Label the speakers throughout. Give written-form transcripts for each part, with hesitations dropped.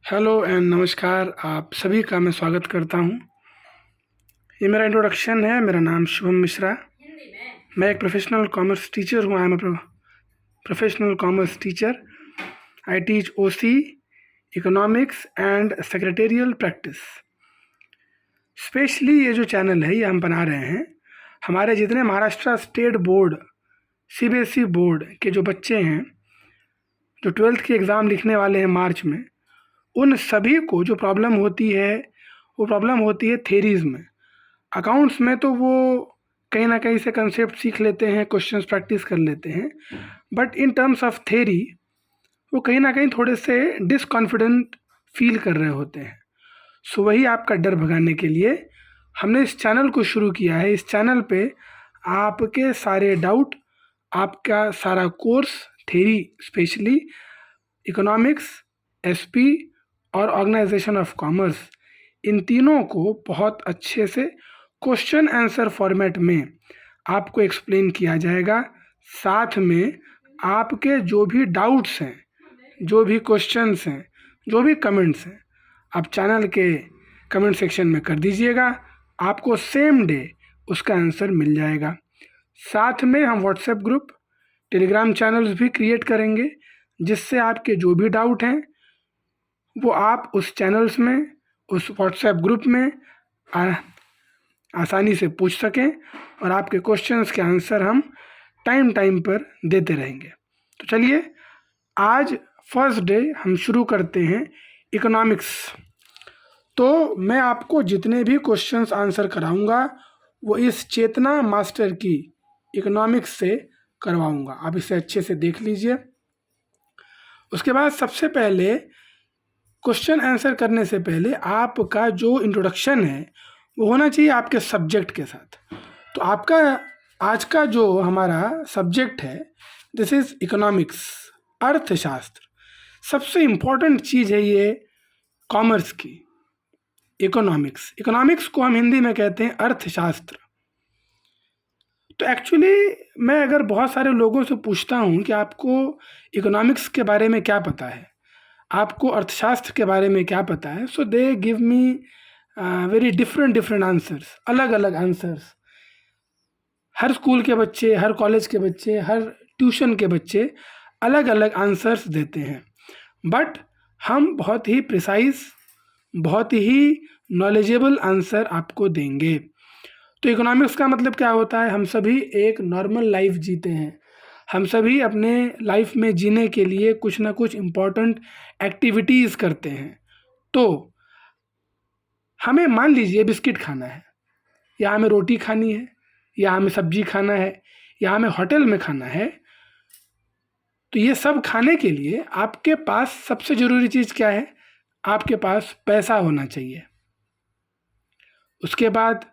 Speaker 1: Hello and नमस्कार। आप सभी का मैं स्वागत करता हूँ। ये मेरा इंट्रोडक्शन है। मेरा नाम शुभम मिश्रा। मैं एक प्रोफेशनल कॉमर्स टीचर हूँ। I am a professional commerce teacher. I teach OC, economics and secretarial practice. Specially ये जो चैनल है ये हम बना रहे हैं हमारे जितने Maharashtra state board CBSE board के जो बच्चे हैं जो 12th की एग्ज़ाम लिखने वाले हैं मार्च में, उन सभी को जो प्रॉब्लम होती है वो प्रॉब्लम होती है थेरीज़ में। अकाउंट्स में तो वो कहीं ना कहीं से कंसेप्ट सीख लेते हैं, क्वेश्चंस प्रैक्टिस कर लेते हैं, but in terms of theory वो कहीं ना कहीं थोड़े से डिसकॉन्फिडेंट फील कर रहे होते हैं। सो वही आपका डर भगाने के लिए हमने इस चैनल को शुरू किया है। इस चैनल पे आपके सारे डाउट, आपका सारा course, theory specially economics, SP और ऑर्गेनाइजेशन ऑफ कॉमर्स, इन तीनों को बहुत अच्छे से क्वेश्चन आंसर फॉर्मेट में आपको एक्सप्लेन किया जाएगा। साथ में आपके जो भी डाउट्स हैं, जो भी क्वेश्चंस हैं, जो भी कमेंट्स हैं, आप चैनल के कमेंट सेक्शन में कर दीजिएगा। आपको सेम डे उसका आंसर मिल जाएगा। साथ में हम व्हाट्सएप ग्रुप, टेलीग्राम चैनल्स भी क्रिएट करेंगे, जिससे आपके जो भी डाउट हैं वो आप उस चैनल्स में, उस व्हाट्सएप ग्रुप में आसानी से पूछ सकें और आपके क्वेश्चंस के आंसर हम टाइम टाइम पर देते रहेंगे। तो चलिए आज फर्स्ट डे हम शुरू करते हैं इकोनॉमिक्स। तो मैं आपको जितने भी क्वेश्चंस आंसर कराऊंगा वो इस चेतना मास्टर की इकोनॉमिक्स से करवाऊंगा। आप इसे अच्छे से देख लीजिए। उसके बाद सबसे पहले क्वेश्चन आंसर करने से पहले आपका जो इंट्रोडक्शन है वो होना चाहिए आपके सब्जेक्ट के साथ। तो आपका आज का जो हमारा सब्जेक्ट है दिस इज़ इकोनॉमिक्स, अर्थशास्त्र। सबसे इम्पोर्टेंट चीज़ है ये कॉमर्स की, इकोनॉमिक्स। इकोनॉमिक्स को हम हिंदी में कहते हैं अर्थशास्त्र। तो एक्चुअली मैं अगर बहुत सारे लोगों से पूछता हूँ कि आपको इकोनॉमिक्स के बारे में क्या पता है, आपको अर्थशास्त्र के बारे में क्या पता है, so they give me very different answers, अलग अलग आंसर्स। हर स्कूल के बच्चे, हर कॉलेज के बच्चे, हर ट्यूशन के बच्चे अलग अलग आंसर्स देते हैं, बट हम बहुत ही प्रिसाइज, बहुत ही नॉलेजेबल आंसर आपको देंगे। तो इकोनॉमिक्स का मतलब क्या होता है? हम सभी एक नॉर्मल लाइफ जीते हैं। हम सभी अपने लाइफ में जीने के लिए कुछ ना कुछ इम्पोर्टेंट एक्टिविटीज़ करते हैं। तो हमें मान लीजिए बिस्किट खाना है, या हमें रोटी खानी है, या हमें सब्जी खाना है, या हमें होटल में खाना है। तो ये सब खाने के लिए आपके पास सबसे ज़रूरी चीज़ क्या है? आपके पास पैसा होना चाहिए। उसके बाद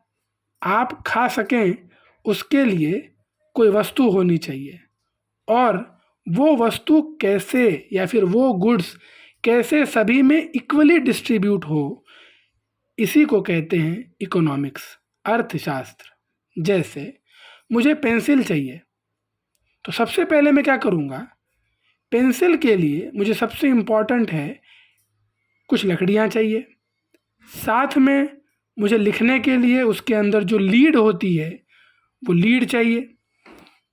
Speaker 1: आप खा सकें उसके लिए कोई वस्तु होनी चाहिए, और वो वस्तु कैसे या फिर वो गुड्स कैसे सभी में इक्वली डिस्ट्रीब्यूट हो, इसी को कहते हैं इकोनॉमिक्स, अर्थशास्त्र। जैसे मुझे पेंसिल चाहिए, तो सबसे पहले मैं क्या करूँगा? पेंसिल के लिए मुझे सबसे इम्पॉर्टेंट है कुछ लकड़ियाँ चाहिए, साथ में मुझे लिखने के लिए उसके अंदर जो लीड होती है वो लीड चाहिए।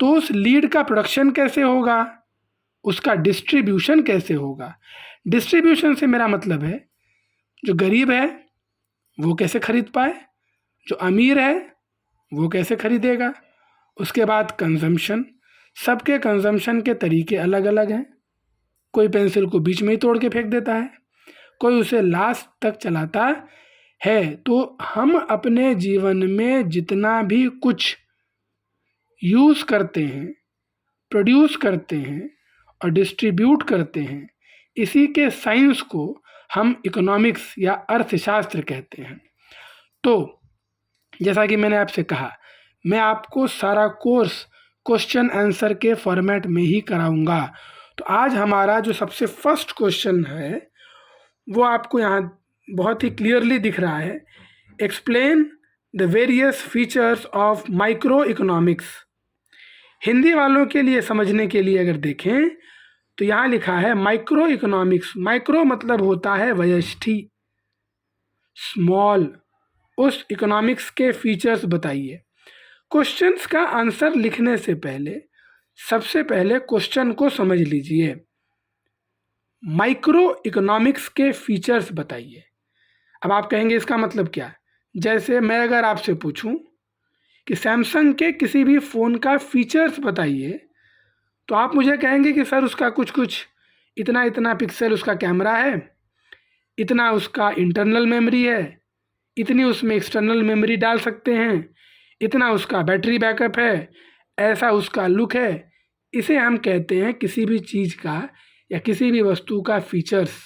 Speaker 1: तो उस लीड का प्रोडक्शन कैसे होगा, उसका डिस्ट्रीब्यूशन कैसे होगा? डिस्ट्रीब्यूशन से मेरा मतलब है जो गरीब है वो कैसे खरीद पाए, जो अमीर है वो कैसे खरीदेगा। उसके बाद कंजम्पशन, सबके कंजम्पशन के तरीके अलग अलग हैं। कोई पेंसिल को बीच में ही तोड़ के फेंक देता है, कोई उसे लास्ट तक चलाता है। तो हम अपने जीवन में जितना भी कुछ यूज़ करते हैं, प्रोड्यूस करते हैं और डिस्ट्रीब्यूट करते हैं, इसी के साइंस को हम इकोनॉमिक्स या अर्थशास्त्र कहते हैं। तो जैसा कि मैंने आपसे कहा, मैं आपको सारा कोर्स क्वेश्चन आंसर के फॉर्मेट में ही कराऊंगा। तो आज हमारा जो सबसे फर्स्ट क्वेश्चन है वो आपको यहाँ बहुत ही क्लियरली दिख रहा है। Explain the various features of micro economics. Hindi वालों के लिए समझने के लिए अगर देखें तो यहाँ लिखा है माइक्रो इकोनॉमिक्स। माइक्रो मतलब होता है वयष्ठी, स्मॉल। उस इकोनॉमिक्स के फीचर्स बताइए। क्वेश्चंस का आंसर लिखने से पहले सबसे पहले क्वेश्चन को समझ लीजिए। माइक्रो इकोनॉमिक्स के फीचर्स बताइए। अब आप कहेंगे इसका मतलब क्या है? जैसे मैं अगर आपसे पूछूं कि सैमसंग के किसी भी फ़ोन का फीचर्स बताइए, तो आप मुझे कहेंगे कि सर उसका कुछ कुछ इतना इतना पिक्सल उसका कैमरा है, इतना उसका इंटरनल मेमोरी है, इतनी उसमें एक्सटर्नल मेमोरी डाल सकते हैं, इतना उसका बैटरी बैकअप है, ऐसा उसका लुक है। इसे हम कहते हैं किसी भी चीज़ का या किसी भी वस्तु का फीचर्स।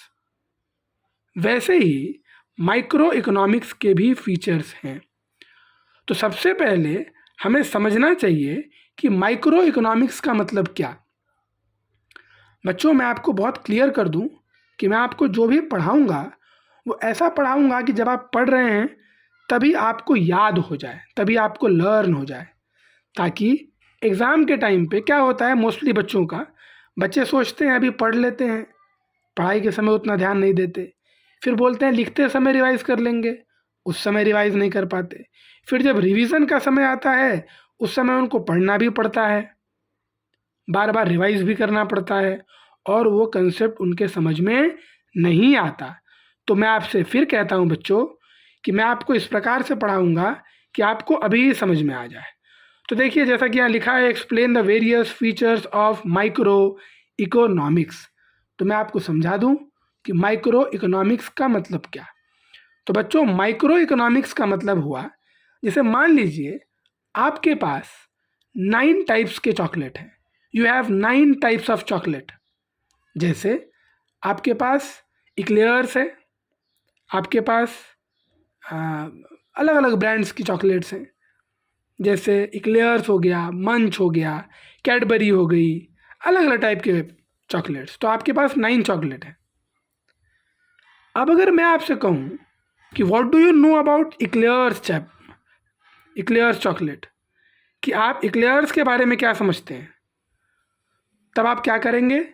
Speaker 1: वैसे ही माइक्रो इकोनॉमिक्स के भी फीचर्स हैं। तो सबसे पहले हमें समझना चाहिए कि माइक्रो इकोनॉमिक्स का मतलब क्या। बच्चों, मैं आपको बहुत क्लियर कर दूं कि मैं आपको जो भी पढ़ाऊंगा वो ऐसा पढ़ाऊंगा कि जब आप पढ़ रहे हैं तभी आपको याद हो जाए, तभी आपको लर्न हो जाए। ताकि एग्ज़ाम के टाइम पे क्या होता है, मोस्टली बच्चों का, बच्चे सोचते हैं अभी पढ़ लेते हैं, पढ़ाई के समय उतना ध्यान नहीं देते, फिर बोलते हैं लिखते समय रिवाइज़ कर लेंगे, उस समय रिवाइज़ नहीं कर पाते। फिर जब रिवीज़न का समय आता है उस समय उनको पढ़ना भी पड़ता है, बार बार रिवाइज़ भी करना पड़ता है और वो कंसेप्ट उनके समझ में नहीं आता। तो मैं आपसे फिर कहता हूँ बच्चों कि मैं आपको इस प्रकार से पढ़ाऊँगा कि आपको अभी समझ में आ जाए। तो देखिए, जैसा कि यहाँ लिखा है, explain the various features of micro economics. तो मैं आपको समझा दूँ कि माइक्रो इकोनॉमिक्स का मतलब क्या। तो बच्चों, माइक्रो इकोनॉमिक्स का मतलब हुआ, जैसे मान लीजिए आपके पास 9 टाइप्स के चॉकलेट हैं। You have 9 types of chocolate. जैसे आपके पास इक्लेयर्स है, आपके पास अलग अलग ब्रांड्स की चॉकलेट्स हैं। जैसे इक्लेयर्स हो गया, मंच हो गया, कैडबरी हो गई, अलग अलग टाइप के चॉकलेट्स। तो आपके पास 9 चॉकलेट है। अब अगर मैं आपसे कहूँ कि what do you know about eclairs chocolate, कि आप इक्लेयर्स के बारे में क्या समझते हैं, तब आप क्या करेंगे,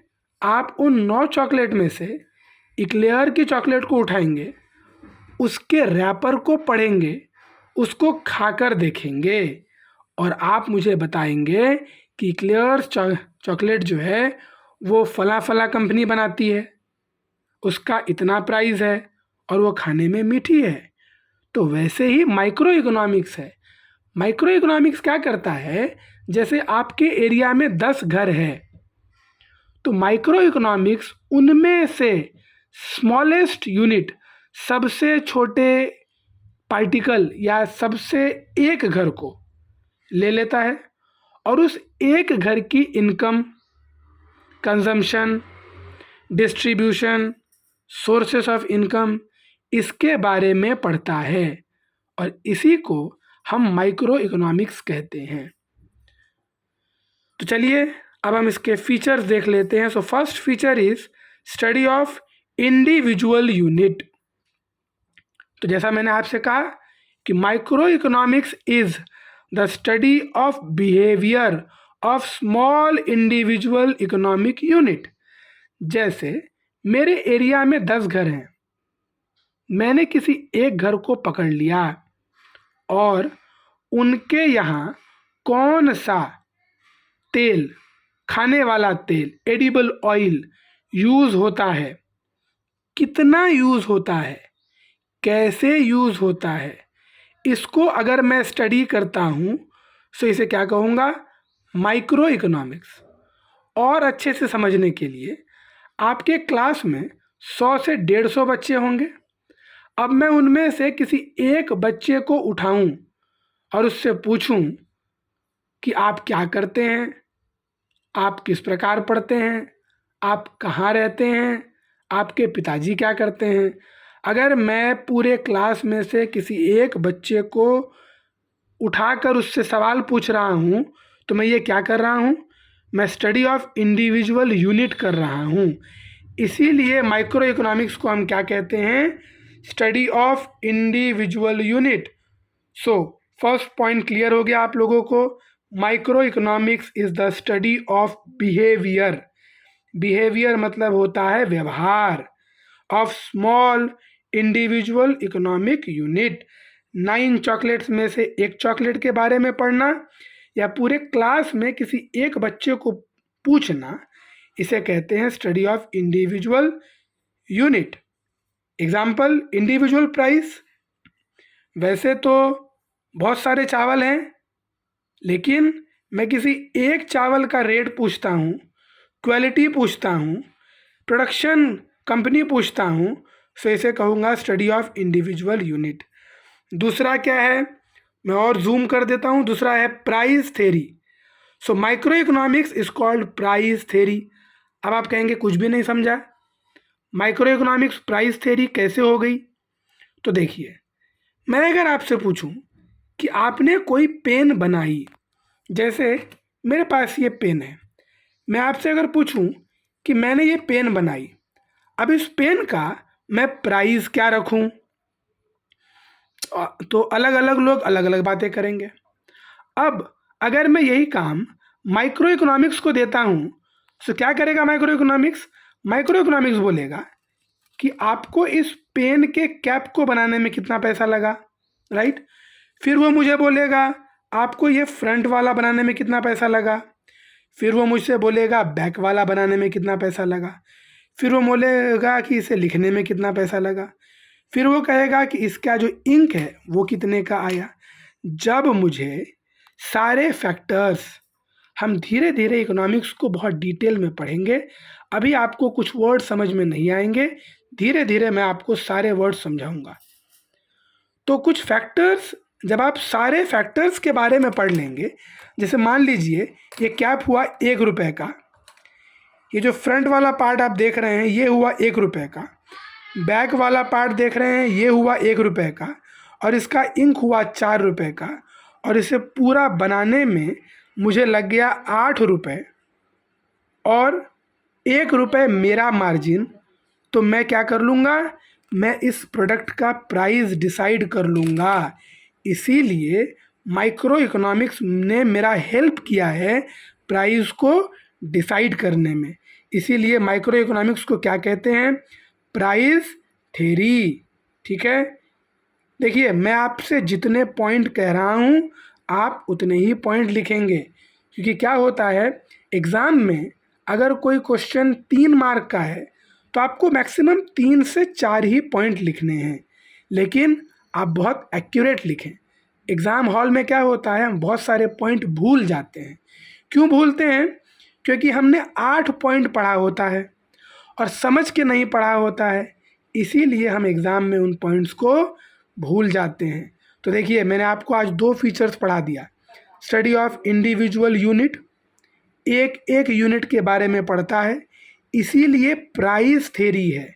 Speaker 1: आप उन 9 चॉकलेट में से इक्लेयर की चॉकलेट को उठाएंगे, उसके रैपर को पढ़ेंगे, उसको खाकर देखेंगे और आप मुझे बताएंगे कि इक्लेयर्स चॉकलेट जो है वो फला फला कंपनी बनाती है, उसका इतना प्राइस है और वो खाने में मीठी है। तो वैसे ही माइक्रो इकोनॉमिक्स है। माइक्रो इकोनॉमिक्स क्या करता है, जैसे आपके एरिया में 10 घर है, तो माइक्रो इकोनॉमिक्स उनमें से स्मॉलेस्ट यूनिट, सबसे छोटे पार्टिकल या सबसे एक घर को ले लेता है और उस एक घर की income, consumption, distribution, sources of income, इसके बारे में पढ़ता है और इसी को हम माइक्रो इकोनॉमिक्स कहते हैं। तो चलिए अब हम इसके फीचर्स देख लेते हैं। So first feature is study of individual unit. तो जैसा मैंने आपसे कहा कि micro economics is the study of behaviour of small individual economic unit. जैसे मेरे एरिया में 10 घर हैं, मैंने किसी एक घर को पकड़ लिया और उनके यहाँ कौन सा तेल, खाने वाला तेल, एडिबल ऑयल यूज़ होता है, कितना यूज़ होता है, कैसे यूज़ होता है, इसको अगर मैं स्टडी करता हूँ तो इसे क्या कहूँगा, माइक्रो इकोनॉमिक्स। और अच्छे से समझने के लिए आपके क्लास में 100 से 150 बच्चे होंगे। अब मैं उनमें से किसी एक बच्चे को उठाऊं और उससे पूछूं कि आप क्या करते हैं, आप किस प्रकार पढ़ते हैं, आप कहाँ रहते हैं, आपके पिताजी क्या करते हैं। अगर मैं पूरे क्लास में से किसी एक बच्चे को उठाकर उससे सवाल पूछ रहा हूँ तो मैं ये क्या कर रहा हूँ, मैं स्टडी ऑफ इंडिविजुअल यूनिट कर रहा हूँ। इसीलिए माइक्रो इकोनॉमिक्स को हम क्या कहते हैं, study of individual unit. So first point clear हो गया आप लोगों को, micro economics is the study of behaviour behaviour मतलब होता है व्यवहार, of small individual economic unit. 9 chocolates में से एक चॉकलेट के बारे में पढ़ना या पूरे क्लास में किसी एक बच्चे को पूछना, इसे कहते हैं study of individual unit. Example, individual price. वैसे तो बहुत सारे चावल हैं, लेकिन मैं किसी एक चावल का रेट पूछता हूँ, क्वालिटी पूछता हूँ, प्रोडक्शन कंपनी पूछता हूँ, तो इसे कहूँगा स्टडी ऑफ इंडिविजुअल यूनिट। दूसरा क्या है, मैं और जूम कर देता हूँ, दूसरा है price theory. So micro economics is called price theory. अब आप कहेंगे कुछ भी नहीं समझा, माइक्रो इकोनॉमिक्स प्राइस थेरी कैसे हो गई? तो देखिए, मैं अगर आपसे पूछूं कि आपने कोई पेन बनाई, जैसे मेरे पास ये पेन है, मैं आपसे अगर पूछूं कि मैंने ये पेन बनाई, अब इस पेन का मैं प्राइस क्या रखूं? तो अलग अलग लोग अलग अलग बातें करेंगे। अब अगर मैं यही काम माइक्रो इकोनॉमिक्स को देता हूं, तो क्या करेगा माइक्रो इकोनॉमिक्स? माइक्रो इकोनॉमिक्स बोलेगा कि आपको इस पेन के कैप को बनाने में कितना पैसा लगा, राइट? फिर वो मुझे बोलेगा आपको ये फ्रंट वाला बनाने में कितना पैसा लगा। फिर वो मुझसे बोलेगा बैक वाला बनाने में कितना पैसा लगा। फिर वो बोलेगा कि इसे लिखने में कितना पैसा लगा। फिर वो कहेगा कि इसका जो इंक है वो कितने का आया। जब मुझे सारे फैक्टर्स, हम धीरे धीरे इकोनॉमिक्स को बहुत डिटेल में पढ़ेंगे, अभी आपको कुछ वर्ड समझ में नहीं आएंगे, धीरे धीरे मैं आपको सारे वर्ड समझाऊंगा। तो कुछ फैक्टर्स, जब आप सारे फैक्टर्स के बारे में पढ़ लेंगे, जैसे मान लीजिए ये कैप हुआ 1 रुपये का, ये जो फ्रंट वाला पार्ट आप देख रहे हैं ये हुआ 1 रुपये का, बैक वाला पार्ट देख रहे हैं ये हुआ 1 रुपये का, और इसका इंक हुआ 4 रुपये का, और इसे पूरा बनाने में मुझे लग गया 8 रुपये, और 1 रुपये मेरा मार्जिन। तो मैं क्या कर लूँगा, मैं इस प्रोडक्ट का प्राइस डिसाइड कर लूँगा। इसीलिए माइक्रो इकोनॉमिक्स ने मेरा हेल्प किया है प्राइस को डिसाइड करने में। इसीलिए माइक्रो इकोनॉमिक्स को क्या कहते हैं? Price theory. ठीक है, देखिए मैं आपसे जितने पॉइंट कह रहा हूँ आप उतने ही पॉइंट लिखेंगे, क्योंकि क्या होता है एग्ज़ाम में अगर कोई क्वेश्चन 3 मार्क का है तो आपको मैक्सिमम 3 से 4 ही पॉइंट लिखने हैं, लेकिन आप बहुत एक्यूरेट लिखें। एग्ज़ाम हॉल में क्या होता है, हम बहुत सारे पॉइंट भूल जाते हैं। क्यों भूलते हैं? क्योंकि हमने 8 पॉइंट पढ़ा होता है और समझ के नहीं पढ़ा होता है, इसीलिए हम एग्ज़ाम में उन पॉइंट्स को भूल जाते हैं। तो देखिए मैंने आपको आज 2 फीचर्स पढ़ा दिया, स्टडी ऑफ इंडिविजुअल यूनिट, एक एक यूनिट के बारे में पढ़ता है, इसीलिए प्राइस थ्योरी है,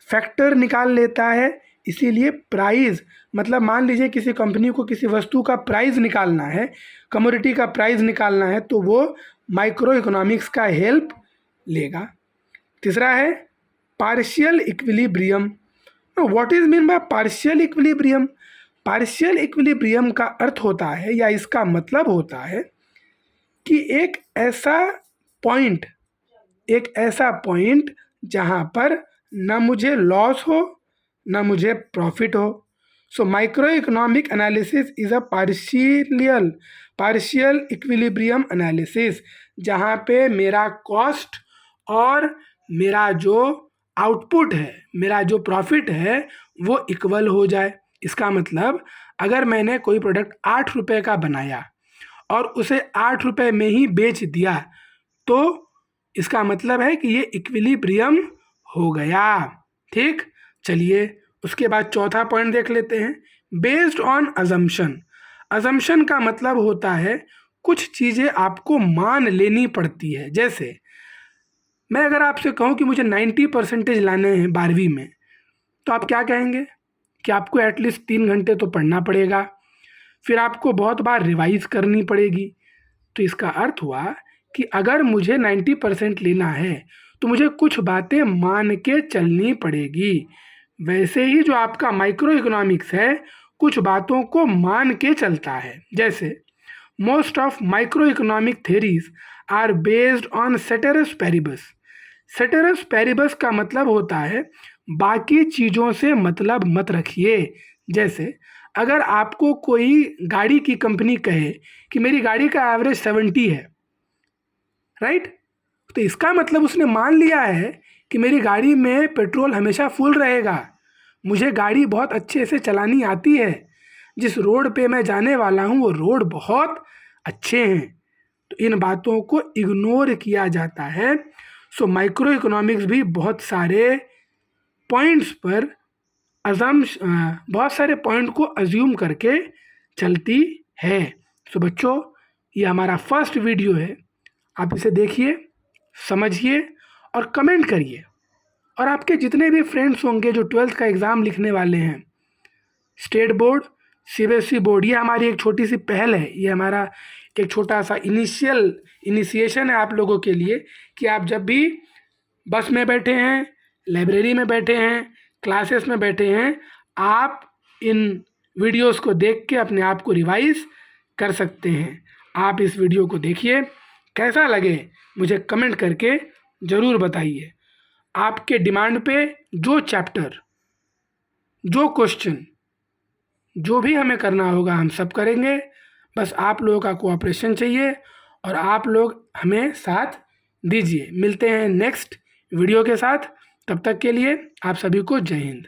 Speaker 1: फैक्टर निकाल लेता है, इसीलिए प्राइस मतलब मान लीजिए किसी कंपनी को किसी वस्तु का प्राइस निकालना है, कमोडिटी का प्राइस निकालना है, तो वो माइक्रो इकोनॉमिक्स का हेल्प लेगा। तीसरा है partial equilibrium. What is mean by partial equilibrium? Partial equilibrium का अर्थ होता है या इसका मतलब होता है कि एक ऐसा पॉइंट जहाँ पर ना मुझे लॉस हो ना मुझे प्रॉफिट हो। So micro economic analysis is a partial equilibrium analysis, जहाँ पे मेरा कॉस्ट और मेरा जो आउटपुट है, मेरा जो प्रॉफिट है वो इक्वल हो जाए। इसका मतलब अगर मैंने कोई प्रोडक्ट 8 रुपये का बनाया और उसे 8 रुपये में ही बेच दिया, तो इसका मतलब है कि ये इक्विलिब्रियम हो गया। ठीक, चलिए उसके बाद चौथा पॉइंट देख लेते हैं, बेस्ड ऑन अजम्पशन। अजम्पशन का मतलब होता है कुछ चीज़ें आपको मान लेनी पड़ती है। जैसे मैं अगर आपसे कहूँ कि मुझे 90% लाने हैं 12वीं में, तो आप क्या कहेंगे कि आपको एटलीस्ट 3 घंटे तो पढ़ना पड़ेगा, फिर आपको बहुत बार रिवाइज करनी पड़ेगी। तो इसका अर्थ हुआ कि अगर मुझे 90% लेना है तो मुझे कुछ बातें मान के चलनी पड़ेगी। वैसे ही जो आपका माइक्रो इकोनॉमिक्स है कुछ बातों को मान के चलता है। जैसे most of micro economic theories are based on ceteris paribus. Ceteris paribus का मतलब होता है बाकी चीज़ों से मतलब मत रखिए। जैसे अगर आपको कोई गाड़ी की कंपनी कहे कि मेरी गाड़ी का एवरेज 70 है, राइट, तो इसका मतलब उसने मान लिया है कि मेरी गाड़ी में पेट्रोल हमेशा फुल रहेगा, मुझे गाड़ी बहुत अच्छे से चलानी आती है, जिस रोड पे मैं जाने वाला हूँ वो रोड बहुत अच्छे हैं। तो इन बातों को इग्नोर किया जाता है। सो माइक्रो इकोनॉमिक्स भी बहुत सारे पॉइंट्स पर बहुत सारे पॉइंट को अज्यूम करके चलती है। सो बच्चों, ये हमारा फर्स्ट वीडियो है, आप इसे देखिए, समझिए और कमेंट करिए। और आपके जितने भी फ्रेंड्स होंगे जो 12th का एग्ज़ाम लिखने वाले हैं, स्टेट बोर्ड, सीबीएसई बोर्ड, ये हमारी एक छोटी सी पहल है, ये हमारा एक छोटा सा इनिशिएशन है आप लोगों के लिए कि आप जब भी बस में बैठे हैं, लाइब्रेरी में बैठे हैं, क्लासेस में बैठे हैं, आप इन वीडियोस को देख के अपने आप को रिवाइज कर सकते हैं। आप इस वीडियो को देखिए, कैसा लगे मुझे कमेंट करके ज़रूर बताइए। आपके डिमांड पे जो चैप्टर, जो क्वेश्चन, जो भी हमें करना होगा हम सब करेंगे। बस आप लोगों का कोऑपरेशन चाहिए और आप लोग हमें साथ दीजिए। मिलते हैं नेक्स्ट वीडियो के साथ, तब तक के लिए आप सभी को जय हिंद।